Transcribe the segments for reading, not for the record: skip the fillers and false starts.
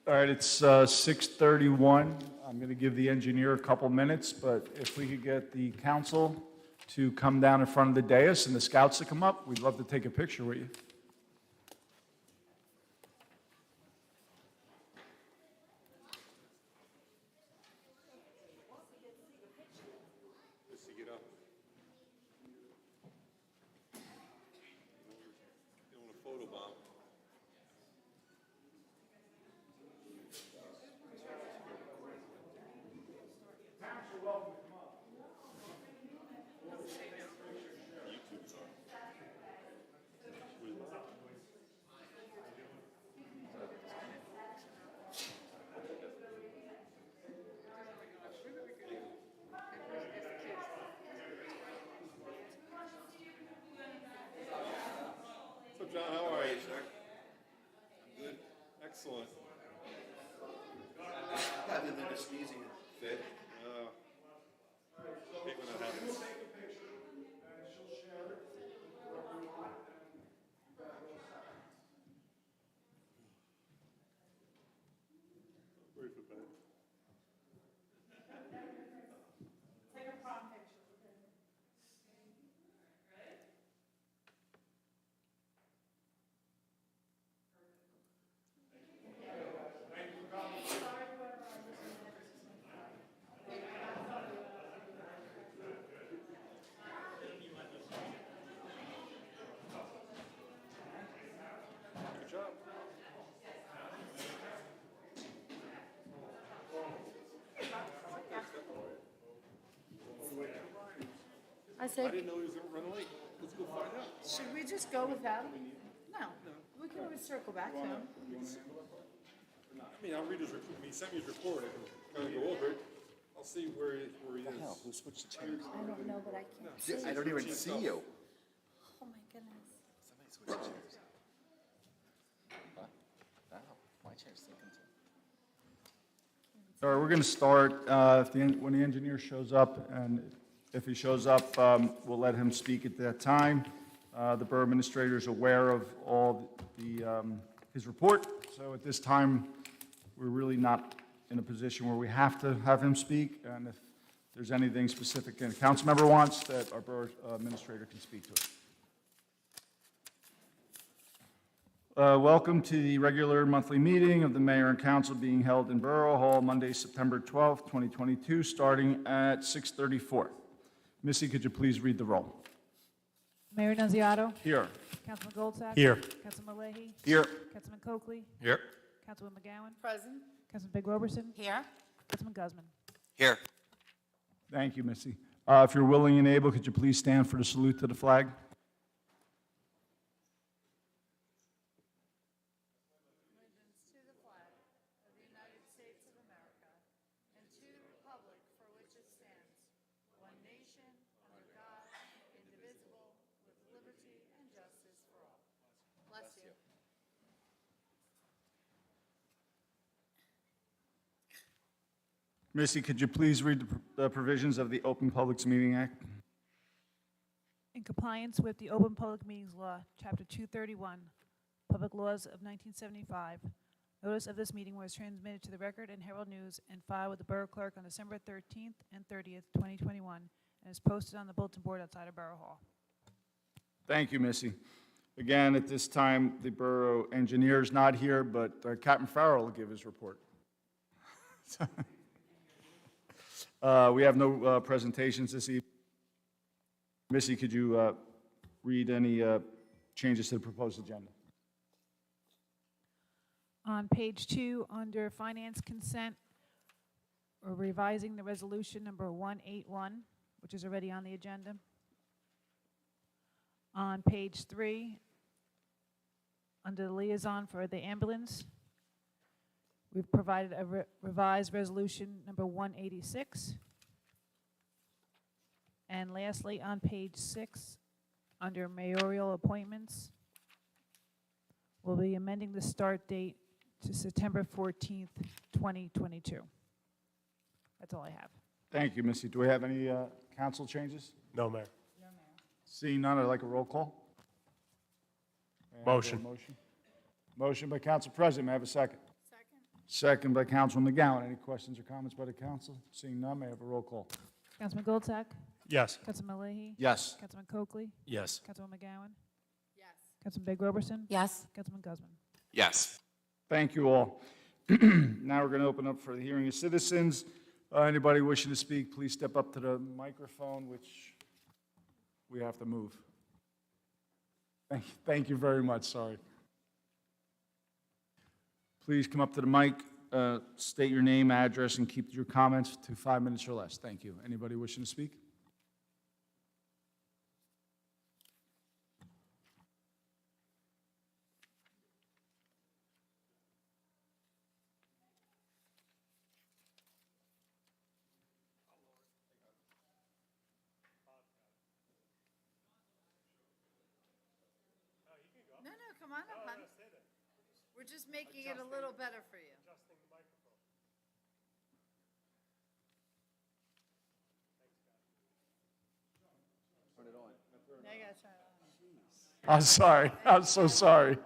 All right, it's 6:31. I'm going to give the engineer a couple minutes, but if we could get the council to come down in front of the dais and the scouts to come up, we'd love to take a picture with you. So John, how are you, sir? Good. Excellent. Other than a sneezing fit. Hate when that happens. Worry for Ben. Good job. I I said, didn't know he was gonna run late. Let's go find out. should we just go without him? No, we can always circle back to him. I mean, I'll read his report. I mean, he sent me his report. I can kind of go over it. I'll see where he is. Who switched the chairs? I don't know, but I can't see. I don't even see you. Oh, my goodness. Somebody switched the chairs. What? No, my chair's sinking too. All right, we're going to start when the engineer shows up, and if he shows up, we'll let him speak at that time. The Borough Administrator is aware of all his report, so at this time, we're really not in a position where we have to have him speak, and if there's anything specific a council member wants, that our Borough Administrator can speak to it. Welcome to the regular monthly meeting of the Mayor and Council being held in Borough Hall Monday, September 12th, 2022, starting at 6:34. Missy, could you please read the roll? Mayor Nunziato. Here. Councilman Goldsack. Here. Councilman Leahy. Here. Councilman Coakley. Here. Councilman McGowan. Present. Councilman Big Roberson. Here. Councilman Guzman. Here. Thank you, Missy. If you're willing and able, could you please stand for the salute to the flag? Allegiance to the flag of the United States of America and to the republic for which it stands, one nation, under God, indivisible, with liberty and justice for all. Bless you. Missy, could you please read the provisions of the Open Publics Meeting Act? In compliance with the Open Public Meetings Law, Chapter 231, Public Laws of 1975, notice of this meeting was transmitted to the Record and Herald News and filed with the Borough Clerk on December 13th and 30th, 2021, and is posted on the bulletin board outside of Borough Hall. Thank you, Missy. Again, at this time, the Borough Engineer is not here, but Captain Farrell will give his report. We have no presentations this evening. Missy, could you read any changes to the proposed agenda? On page 2, under Finance Consent, we're revising the resolution number 181, which is already on the agenda. On page 3, under the liaison for the ambulance, we've provided a revised resolution number 186. And lastly, on page 6, under mayoral appointments, we'll be amending the start date to September 14th, 2022. That's all I have. Thank you, Missy. Do we have any council changes? No, Mayor. Seeing none, I'd like a roll call. May I have a Motion. Motion by Council President. May I have a second? Second. Second by Councilman McGowan. Any questions or comments by the council? Seeing none, may I have a roll call? Councilman Goldsack? Yes. Councilman Leahy? Yes. Councilman Coakley? Yes. Councilman McGowan? Yes. Councilman Big Roberson? Yes. Councilman Guzman? Yes. Thank you all. Now we're going to open up for the hearing of citizens. Anybody wishing to speak, please step up to the microphone, which we have to move. Thank you very much, sorry. Please come up to the mic, state your name, address, and keep your comments to 5 minutes or less. Thank you. Anybody wishing to speak? No, come on up, hon. We're just making it a little better for you. Now you gotta turn it on. I'm sorry. I'm so sorry.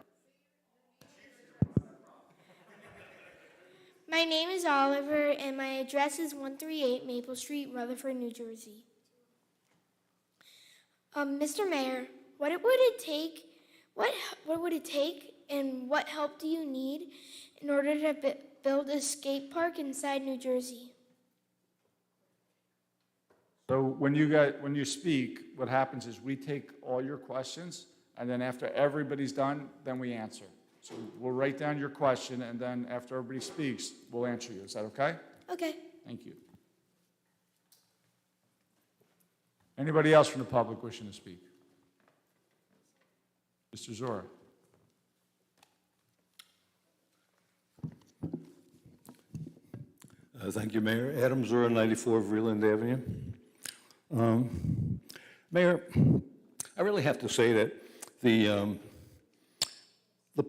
My name is Oliver, and my address is 138 Maple Street, Rutherford, New Jersey. Mr. Mayor, what would it take? What would it take, and what help do you need in order to build a skate park inside New Jersey? So when you speak, what happens is we take all your questions, and then after everybody's done, then we answer. So we'll write down your question, and then after everybody speaks, we'll answer you. Is that okay? Okay. Thank you. Anybody else from the public wishing to speak? Mr. Zora. Thank you, Mayor. Adam Zora, 94 Vreeland Avenue. Mayor, I really have to say that the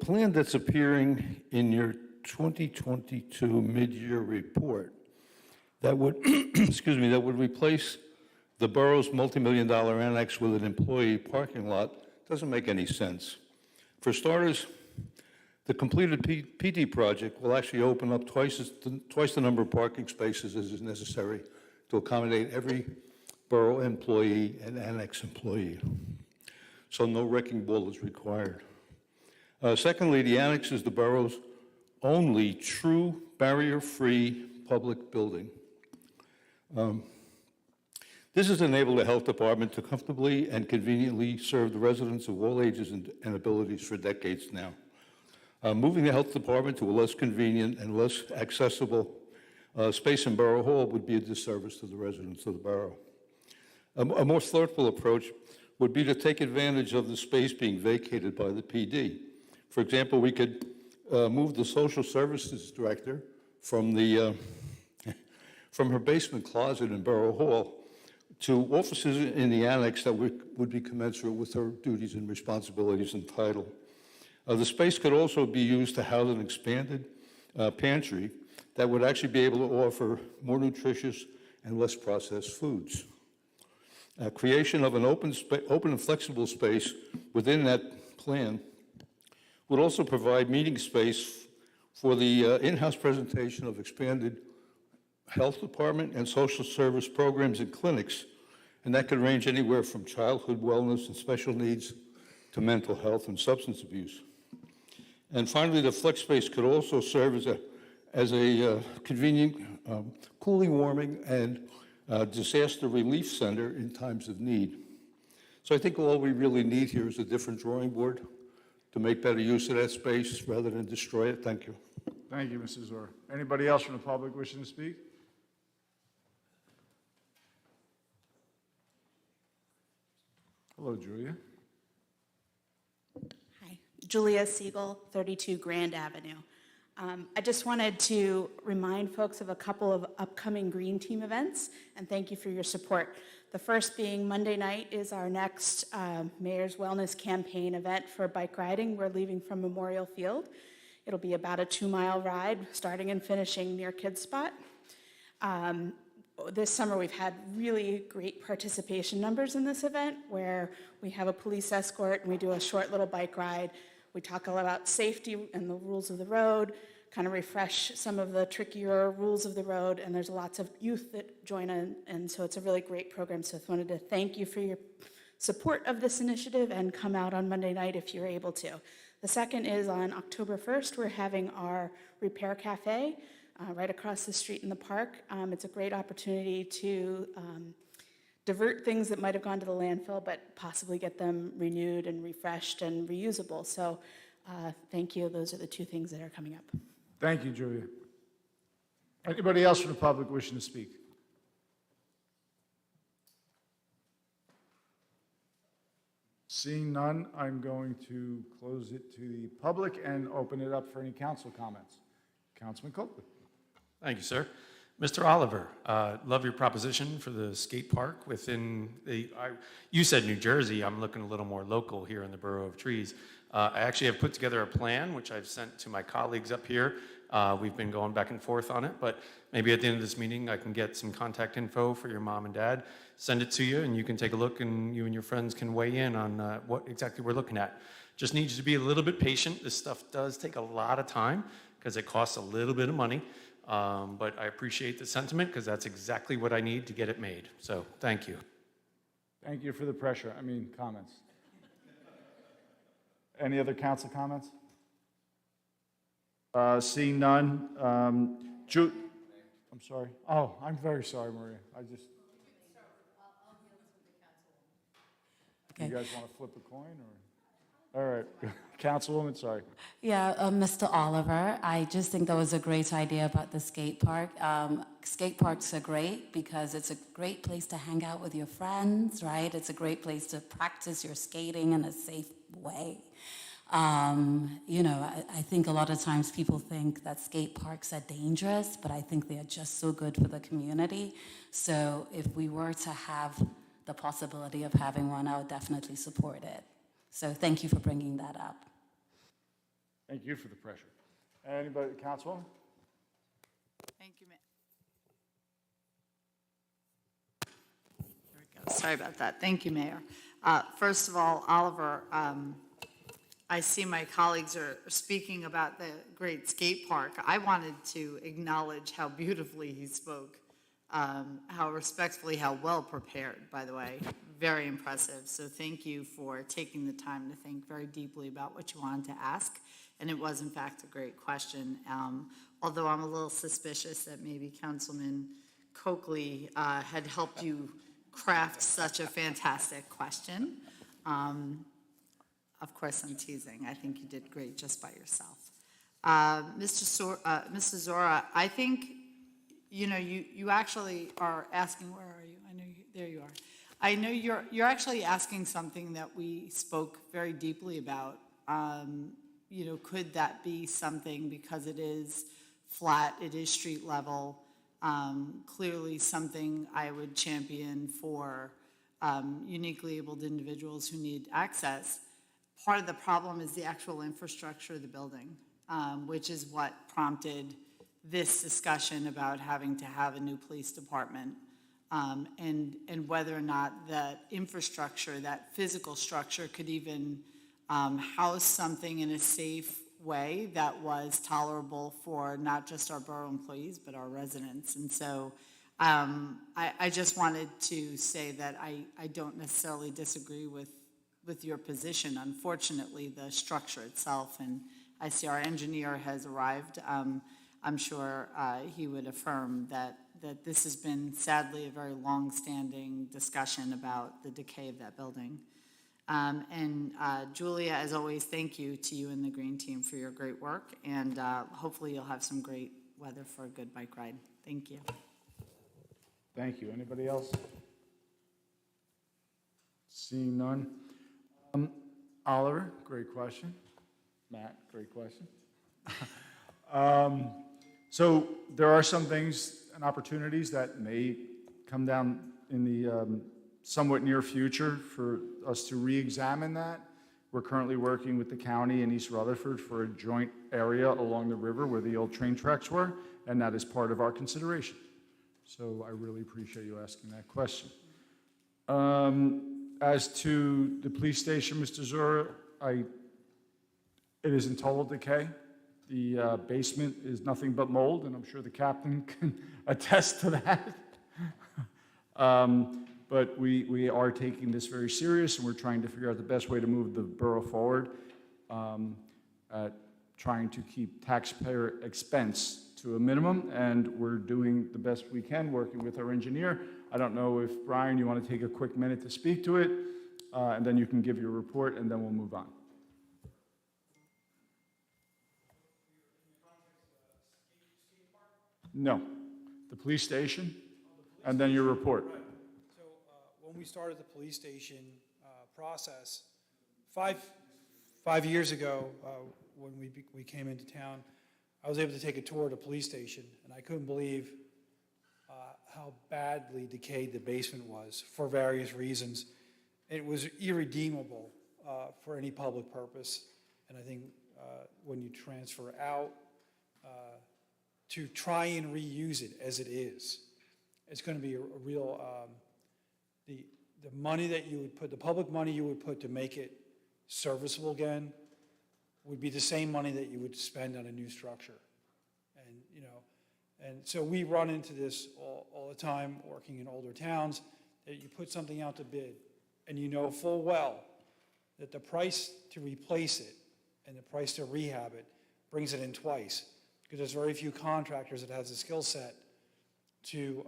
plan that's appearing in your 2022 mid-year report that would, excuse me, that would replace the borough's multi-million-dollar annex with an employee parking lot doesn't make any sense. For starters, the completed PD project will actually open up twice the number of parking spaces as is necessary to accommodate every borough employee and annex employee. So no wrecking ball is required. Secondly, the annex is the borough's only true barrier-free public building. This has enabled the health department to comfortably and conveniently serve the residents of all ages and abilities for decades now. Moving the health department to a less convenient and less accessible space in Borough Hall would be a disservice to the residents of the borough. A more thoughtful approach would be to take advantage of the space being vacated by the PD. For example, we could move the social services director from her basement closet in Borough Hall to offices in the annex that would be commensurate with her duties and responsibilities and title. The space could also be used to house an expanded pantry that would actually be able to offer more nutritious and less processed foods. Creation of an open and flexible space within that plan would also provide meeting space for the in-house presentation of expanded health department and social service programs and clinics, and that could range anywhere from childhood wellness and special needs to mental health and substance abuse. And finally, the flex space could also serve as a convenient cooling, warming, and disaster relief center in times of need. So I think all we really need here is a different drawing board to make better use of that space rather than destroy it. Thank you. Thank you, Mrs. Zora. Anybody else from the public wishing to speak? Hello, Julia. Hi, Julia Siegel, 32 Grand Avenue. I just wanted to remind folks of a couple of upcoming Green Team events, and thank you for your support. The first being Monday night is our next Mayor's Wellness Campaign event for bike riding. We're leaving from Memorial Field. It'll be about a 2-mile ride, starting and finishing near Kids Spot. This summer, we've had really great participation numbers in this event, where we have a police escort and we do a short little bike ride. We talk a lot about safety and the rules of the road, kind of refresh some of the trickier rules of the road, and there's lots of youth that join in, and so it's a really great program. So I wanted to thank you for your support of this initiative and come out on Monday night if you're able to. The second is on October 1st, we're having our Repair Cafe right across the street in the park. It's a great opportunity to divert things that might have gone to the landfill, but possibly get them renewed and refreshed and reusable. So thank you. Those are the two things that are coming up. Thank you, Julia. Anybody else from the public wishing to speak? Seeing none, I'm going to close it to the public and open it up for any council comments. Councilman Copeland. Thank you, sir. Mr. Oliver, love your proposition for the skate park within you said New Jersey. I'm looking a little more local here in the Borough of Trees. I actually have put together a plan, which I've sent to my colleagues up here. We've been going back and forth on it, but maybe at the end of this meeting, I can get some contact info for your mom and dad, send it to you, and you can take a look, and you and your friends can weigh in on what exactly we're looking at. Just need you to be a little bit patient. This stuff does take a lot of time because it costs a little bit of money. But I appreciate the sentiment because that's exactly what I need to get it made. So thank you. Thank you for the pressure. Comments. Any other council comments? Seeing none. I'm sorry. Oh, I'm very sorry, Maria. You guys want to flip a coin or? All right. Councilwoman, sorry. Yeah, Mr. Oliver, I just think that was a great idea about the skate park. Skate parks are great because it's a great place to hang out with your friends, right? It's a great place to practice your skating in a safe way. I think a lot of times people think that skate parks are dangerous, but I think they are just so good for the community. So if we were to have the possibility of having one, I would definitely support it. So thank you for bringing that up. Thank you for the pressure. Anybody, Councilwoman? Thank you, There we go. Sorry about that. Thank you, Mayor. First of all, Oliver, I see my colleagues are speaking about the great skate park. I wanted to acknowledge how beautifully he spoke, how respectfully, how well prepared, by the way. Very impressive. So thank you for taking the time to think very deeply about what you wanted to ask. And it was, in fact, a great question. Although I'm a little suspicious that maybe Councilman Coakley had helped you craft such a fantastic question. Of course, I'm teasing. I think you did great just by yourself. Mr. Zora, I think, you actually are asking, where are you? I know there you are. I know you're actually asking something that we spoke very deeply about. Could that be something, because it is flat, it is street level, clearly something I would champion for uniquely abled individuals who need access. Part of the problem is the actual infrastructure of the building, which is what prompted this discussion about having to have a new police department. And whether or not that infrastructure, that physical structure could even house something in a safe way that was tolerable for not just our borough employees, but our residents. And so I just wanted to say that I don't necessarily disagree with your position. Unfortunately, the structure itself, and I see our engineer has arrived, I'm sure he would affirm that this has been sadly a very long-standing discussion about the decay of that building. Julia, as always, thank you to you and the Green Team for your great work, and hopefully you'll have some great weather for a good bike ride. Thank you. Thank you. Anybody else? Seeing none. Oliver, great question. Matt, great question. So there are some things and opportunities that may come down in the somewhat near future for us to re-examine that. We're currently working with the county in East Rutherford for a joint area along the river where the old train tracks were, and that is part of our consideration. So I really appreciate you asking that question. As to the police station, Mr. Zura, it is in total decay. The basement is nothing but mold, and I'm sure the captain can attest to that. But we are taking this very serious, and we're trying to figure out the best way to move the borough forward, trying to keep taxpayer expense to a minimum, and we're doing the best we can, working with our engineer. I don't know if, Brian, you want to take a quick minute to speak to it, and then you can give your report, and then we'll move on. No, the police station, and then your report. So when we started the police station process, five years ago, when we came into town, I was able to take a tour of the police station, and I couldn't believe how badly decayed the basement was for various reasons. It was irredeemable for any public purpose, and I think when you transfer out, to try and reuse it as it is, it's going to be a real, the money that you would put, the public money you would put to make it serviceable again would be the same money that you would spend on a new structure. And, you know, and so we run into this all the time working in older towns, that you put something out to bid and you know full well that the price to replace it and the price to rehab it brings it in twice. Because there's very few contractors that has the skill set to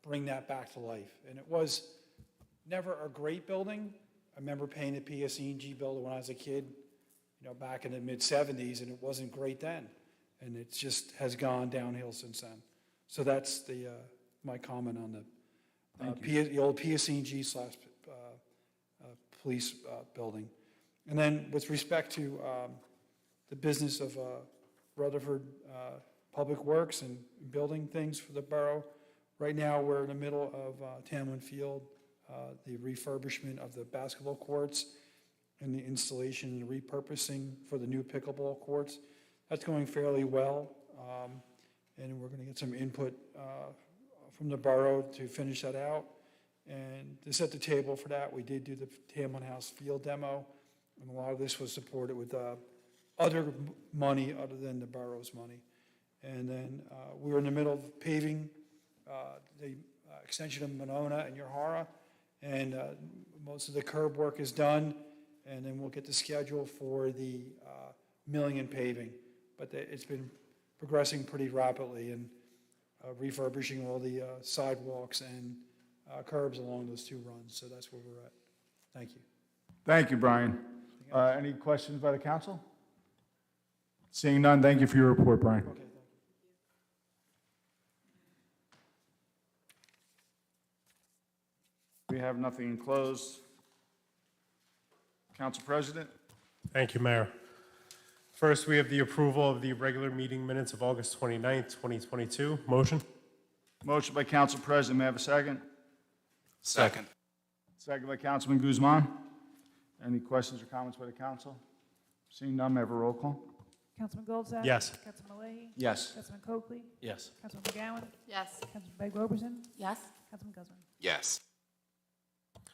bring that back to life. And it was never a great building. I remember paying the PSE&G bill when I was a kid, you know, back in the mid-'70s, and it wasn't great then. And it just has gone downhill since then. So that's the my comment on the old PSE&G / police building. And then with respect to the business of Rutherford Public Works and building things for the borough. Right now, we're in the middle of Tamlin Field, the refurbishment of the basketball courts and the installation and repurposing for the new pickleball courts. That's going fairly well, and we're going to get some input from the borough to finish that out. And to set the table for that, we did do the Tamlin House field demo, and a lot of this was supported with other money other than the borough's money. And then we were in the middle of paving the extension of Monona and Yorhara, and most of the curb work is done, and then we'll get the schedule for the milling and paving. But it's been progressing pretty rapidly, and refurbishing all the sidewalks and curbs along those two runs. So that's where we're at. Thank you. Thank you, Brian. Any questions by the council? Seeing none, thank you for your report, Brian. Okay, thank you. We have nothing closed. Council President? Thank you, Mayor. First, we have the approval of the regular meeting minutes of August 29th, 2022. Motion? Motion by Council President. May I have a second? Second. Second by Councilman Guzman. Any questions or comments by the council? Seeing none, may I have a roll call? Councilman Goldsack? Yes. Councilman Leahy? Yes. Councilman Coakley? Yes. Councilman McGowan? Yes. Councilman Begg Roberson? Yes? Councilman Guzman? Yes.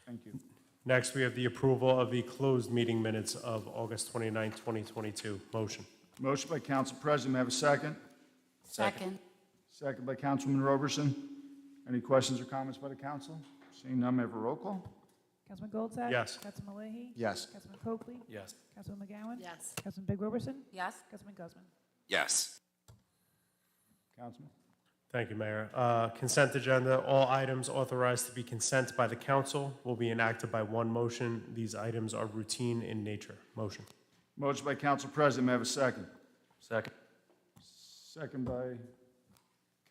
Thank you. Next, we have the approval of the closed meeting minutes of August 29th, 2022. Motion? Motion by Council President. May I have a second? Second. Second by Councilman Roberson. Any questions or comments by the council? Seeing none, may I have a roll call? Councilman Goldsack? Yes. Councilman Leahy? Yes. Councilman Coakley? Yes. Councilman McGowan? Yes. Councilman Begg Roberson? Yes? Councilman Guzman? Yes. Councilman? Thank you, Mayor. Consent agenda. All items authorized to be consent by the council will be enacted by one motion. These items are routine in nature. Motion? Motion by Council President. May I have a second? Second. Second by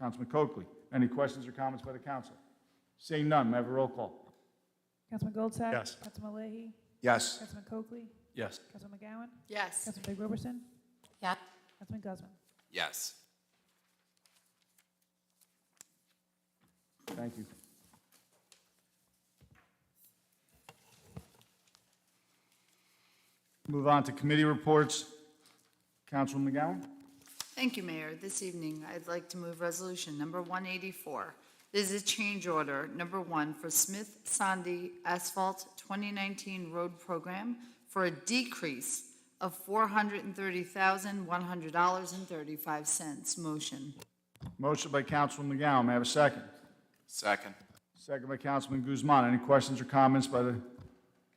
Councilman Coakley. Any questions or comments by the council? Seeing none, may I have a roll call? Councilman Goldsack? Yes. Councilman Leahy? Yes. Councilman Coakley? Yes. Councilman McGowan? Yes. Councilman Begg Roberson? Yes? Councilman Guzman? Yes. Thank you. Move on to committee reports. Councilman McGowan? Thank you, Mayor. This evening, I'd like to move resolution number 184. This is a change order number 1 for Smith Sandy Asphalt 2019 Road Program for a decrease of $430,100.35. Motion. Motion by Councilman McGowan. May I have a second? Second. Second by Councilman Guzman. Any questions or comments by the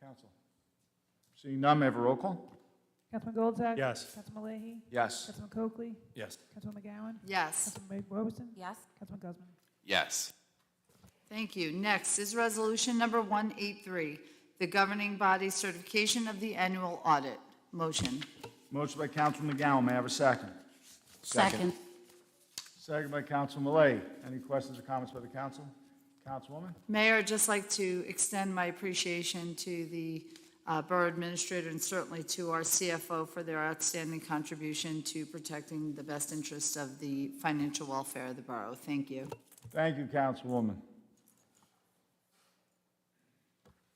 council? Seeing none, may I have a roll call? Councilman Goldsack? Yes. Councilman Leahy? Yes. Councilman Coakley? Yes. Councilman McGowan? Yes. Councilman Robertson? Yes. Councilman Guzman? Yes. Thank you. Next is Resolution Number 183, the governing body certification of the annual audit. Motion. Motion by Councilman McGowan. May I have a second? Second. Second by Councilman Malay. Any questions or comments by the council? Councilwoman? Mayor, I'd just like to extend my appreciation to the Borough Administrator and certainly to our CFO for their outstanding contribution to protecting the best interests of the financial welfare of the borough. Thank you. Thank you, Councilwoman.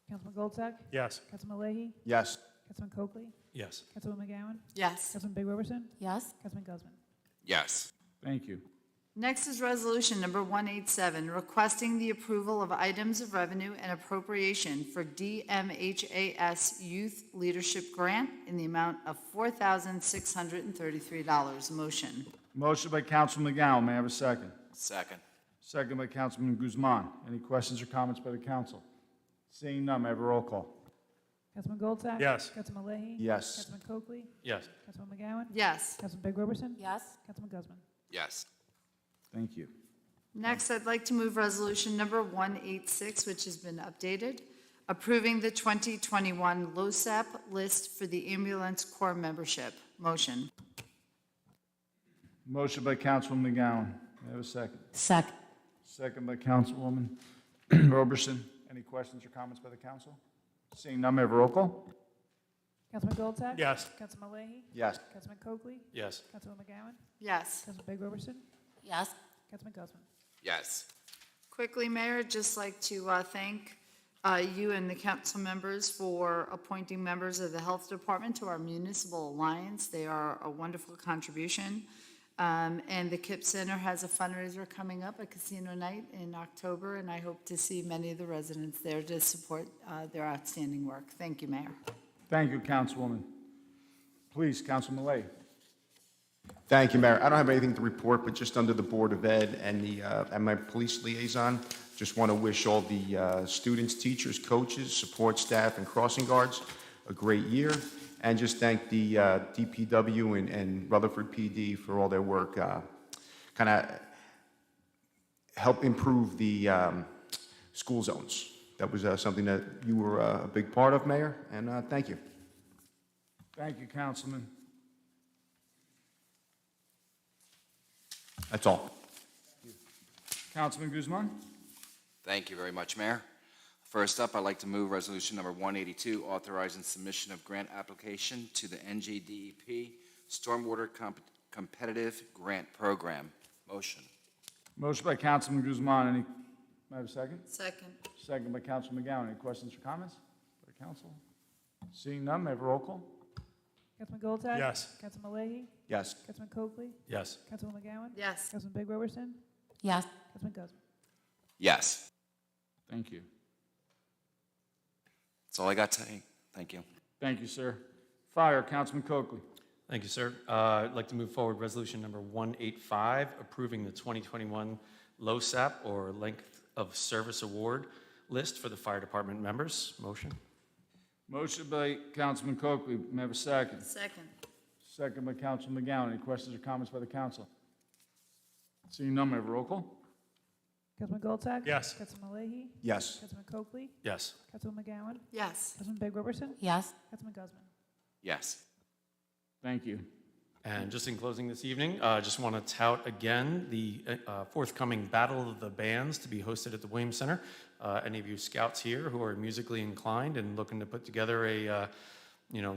Councilman Goldsack? Yes. Councilman Leahy? Yes. Councilman Coakley? Yes. Councilman McGowan? Yes. Councilman Big Robertson? Yes. Councilman Guzman? Yes. Thank you. Next is Resolution Number 187, requesting the approval of items of revenue and appropriation for DMHAS Youth Leadership Grant in the amount of $4,633. Motion. Motion by Councilman McGowan. May I have a second? Second. Second by Councilman Guzman. Any questions or comments by the council? Seeing none, may I have a roll call? Councilman Goldsack? Yes. Councilman Leahy? Yes. Councilman Coakley? Yes. Councilman McGowan? Yes. Councilman Big Robertson? Yes. Councilman Guzman? Yes. Thank you. Next, I'd like to move Resolution Number 186, which has been updated, approving the 2021 LoSAP list for the Ambulance Corps membership. Motion. Motion by Councilman McGowan. May I have a second? Second. Second by Councilwoman Roberson. Any questions or comments by the council? Seeing none, may I have a roll call? Councilman Goldsack? Yes. Councilman Leahy? Yes. Councilman Coakley? Yes. Councilman McGowan? Yes. Councilman Big Robertson? Yes. Councilman Guzman? Yes. Quickly, Mayor, I'd just like to thank you and the council members for appointing members of the Health Department to our Municipal Alliance. They are a wonderful contribution. And the KIPP Center has a fundraiser coming up, a casino night in October, and I hope to see many of the residents there to support their outstanding work. Thank you, Mayor. Thank you, Councilwoman. Please, Councilman Malay. Thank you, Mayor. I don't have anything to report, but just under the Board of Ed and and my police liaison, just want to wish all the students, teachers, coaches, support staff, and crossing guards a great year, and just thank the DPW and Rutherford PD for all their work. Kind of help improve the school zones. That was something that you were a big part of, Mayor, and thank you. Thank you, Councilman. That's all. Councilman Guzman? Thank you very much, Mayor. First up, I'd like to move Resolution Number 182, authorizing submission of grant application to the NJDEP Stormwater Competitive Grant Program. Motion. Motion by Councilman Guzman. Any, may I have a second? Second. Second by Councilman McGowan. Any questions or comments by the council? Seeing none, may I have a roll call? Councilman Goldsack? Yes. Councilman Leahy? Yes. Councilman Coakley? Yes. Councilman McGowan? Yes. Councilman Big Robertson? Yes. Councilman Guzman? Yes. Thank you. That's all I got today. Thank you. Thank you, sir. Fire, Councilman Coakley. Thank you, sir. I'd like to move forward Resolution Number 185, approving the 2021 LoSAP, or Length of Service Award list for the fire department members. Motion. Motion by Councilman Coakley. May I have a second? Second. Second by Councilman McGowan. Any questions or comments by the council? Seeing none, may I have a roll call? Councilman Goldsack? Yes. Councilman Leahy? Yes. Councilman Coakley? Yes. Councilman McGowan? Yes. Councilman Big Robertson? Yes. Councilman Guzman? Yes. Thank you. And just in closing this evening, I just want to tout again the forthcoming Battle of the Bands to be hosted at the Williams Center. Any of you scouts here who are musically inclined and looking to put together a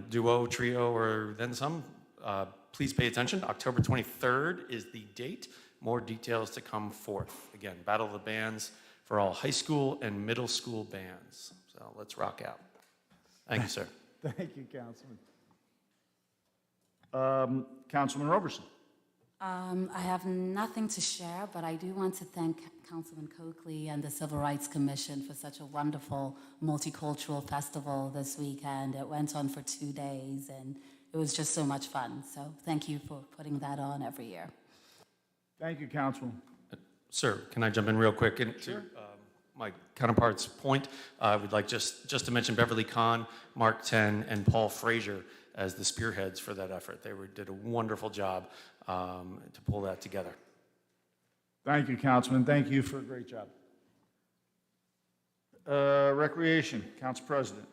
duo, trio, or then some, please pay attention. October 23rd is the date. More details to come forth. Again, Battle of the Bands for all high school and middle school bands. So let's rock out. Thank you, sir. Thank you, Councilman. Councilman Roberson. I have nothing to share, but I do want to thank Councilman Coakley and the Civil Rights Commission for such a wonderful multicultural festival this weekend. It went on for 2 days, and it was just so much fun. So thank you for putting that on every year. Thank you, Councilman. Sir, can I jump in real quick? And to my counterpart's point, I would like just to mention Beverly Kahn, Mark Ten, and Paul Frazier as the spearheads for that effort. They did a wonderful job to pull that together. Thank you, Councilman. Thank you for a great job. Recreation, Council President.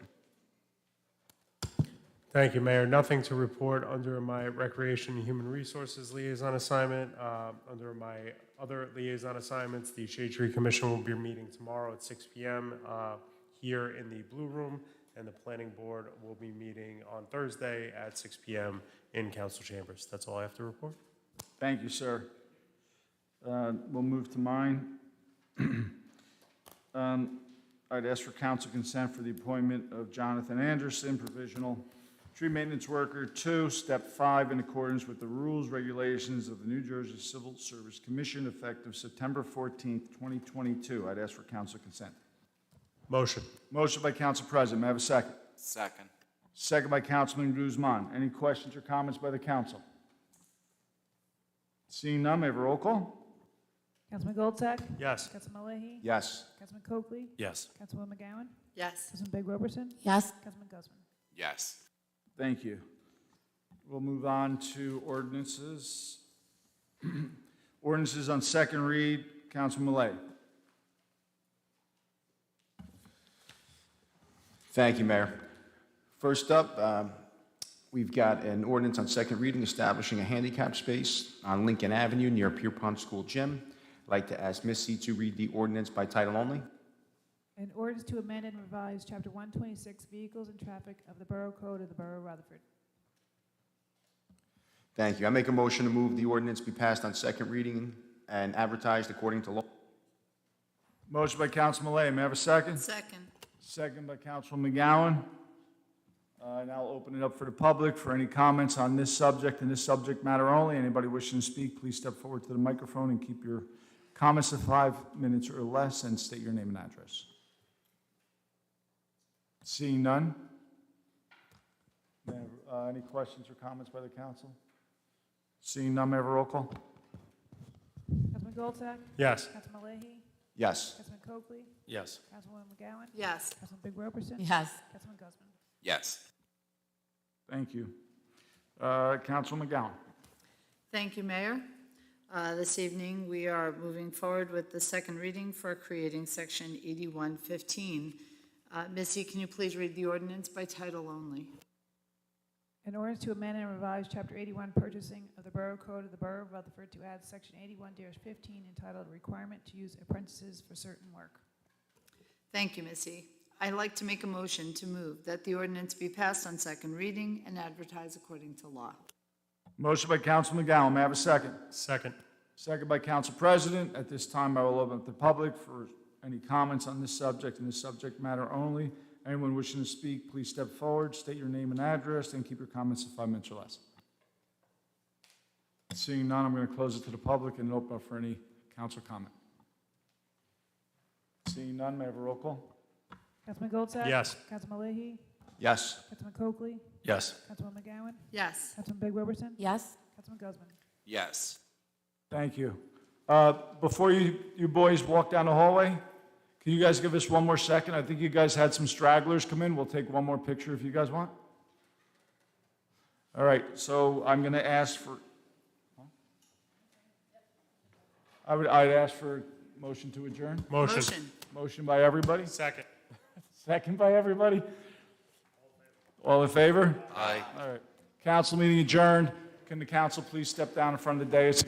Thank you, Mayor. Nothing to report under my Recreation and Human Resources Liaison assignment. Under my other liaison assignments, the Shade Tree Commission will be meeting tomorrow at 6 p.m. Here in the Blue Room, and the Planning Board will be meeting on Thursday at 6 p.m. in Council Chambers. That's all I have to report. Thank you, sir. We'll move to mine. I'd ask for council consent for the appointment of Jonathan Anderson, provisional tree maintenance worker 2, step 5, in accordance with the rules, regulations of the New Jersey Civil Service Commission, effective September 14th, 2022. I'd ask for council consent. Motion. Motion by Council President. May I have a second? Second. Second by Councilman Guzman. Any questions or comments by the council? Seeing none, may I have a roll call? Councilman Goldsack? Yes. Councilman Leahy? Yes. Councilman Coakley? Yes. Councilwoman McGowan? Yes. Councilman Big Roberson? Yes? Councilman Guzman? Yes. Thank you. We'll move on to ordinances. Ordinances on second read. Councilman Malay. Thank you, Mayor. First up, we've got an ordinance on second reading establishing a handicap space on Lincoln Avenue near Pierpont School Gym. I'd like to ask Missy to read the ordinance by title only. An ordinance to amend and revise Chapter 126, Vehicles and Traffic of the Borough Code of the Borough of Rutherford. Thank you. I make a motion to move the ordinance be passed on second reading and advertised according to law. Motion by Councilman Malay. May I have a second? Second. Second by Councilman McGowan. Now I'll open it up for the public for any comments on this subject and this subject matter only. Anybody wishing to speak, please step forward to the microphone and keep your comments to 5 minutes or less and state your name and address. Seeing none. May I have, any questions or comments by the council? Seeing none, may I have a roll call? Councilman Goldsack? Yes. Councilman Leahy? Yes. Councilman Coakley? Yes. Councilwoman McGowan? Yes. Councilman Big Roberson? Yes. Councilman Guzman? Yes. Thank you. Councilman McGowan. Thank you, Mayor. This evening, we are moving forward with the second reading for creating Section 8115. Missy, can you please read the ordinance by title only? An ordinance to amend and revise Chapter 81, Purchasing of the Borough Code of the Borough of Rutherford to add Section 81-15 entitled Requirement to Use Apprentices for Certain Work. Thank you, Missy. I'd like to make a motion to move that the ordinance be passed on second reading and advertised according to law. Motion by Councilman McGowan. May I have a second? Second. Second by Council President. At this time, I will open up the public for any comments on this subject and this subject matter only. Anyone wishing to speak, please step forward, state your name and address, and keep your comments to 5 minutes or less. Seeing none, I'm going to close it to the public and open up for any council comment. Seeing none, may I have a roll call? Councilman Goldsack? Yes. Councilman Leahy? Yes. Councilman Coakley? Yes. Councilwoman McGowan? Yes. Councilman Big Roberson? Yes? Councilman Guzman? Yes. Thank you. Before you boys walk down the hallway, can you guys give us one more second? I think you guys had some stragglers come in. We'll take one more picture if you guys want. All right, so I'm going to ask for, I'd ask for a motion to adjourn. Motion. Motion by everybody? Second. Second by everybody? All in favor? Aye. All right. Council meeting adjourned. Can the council please step down in front of the dais?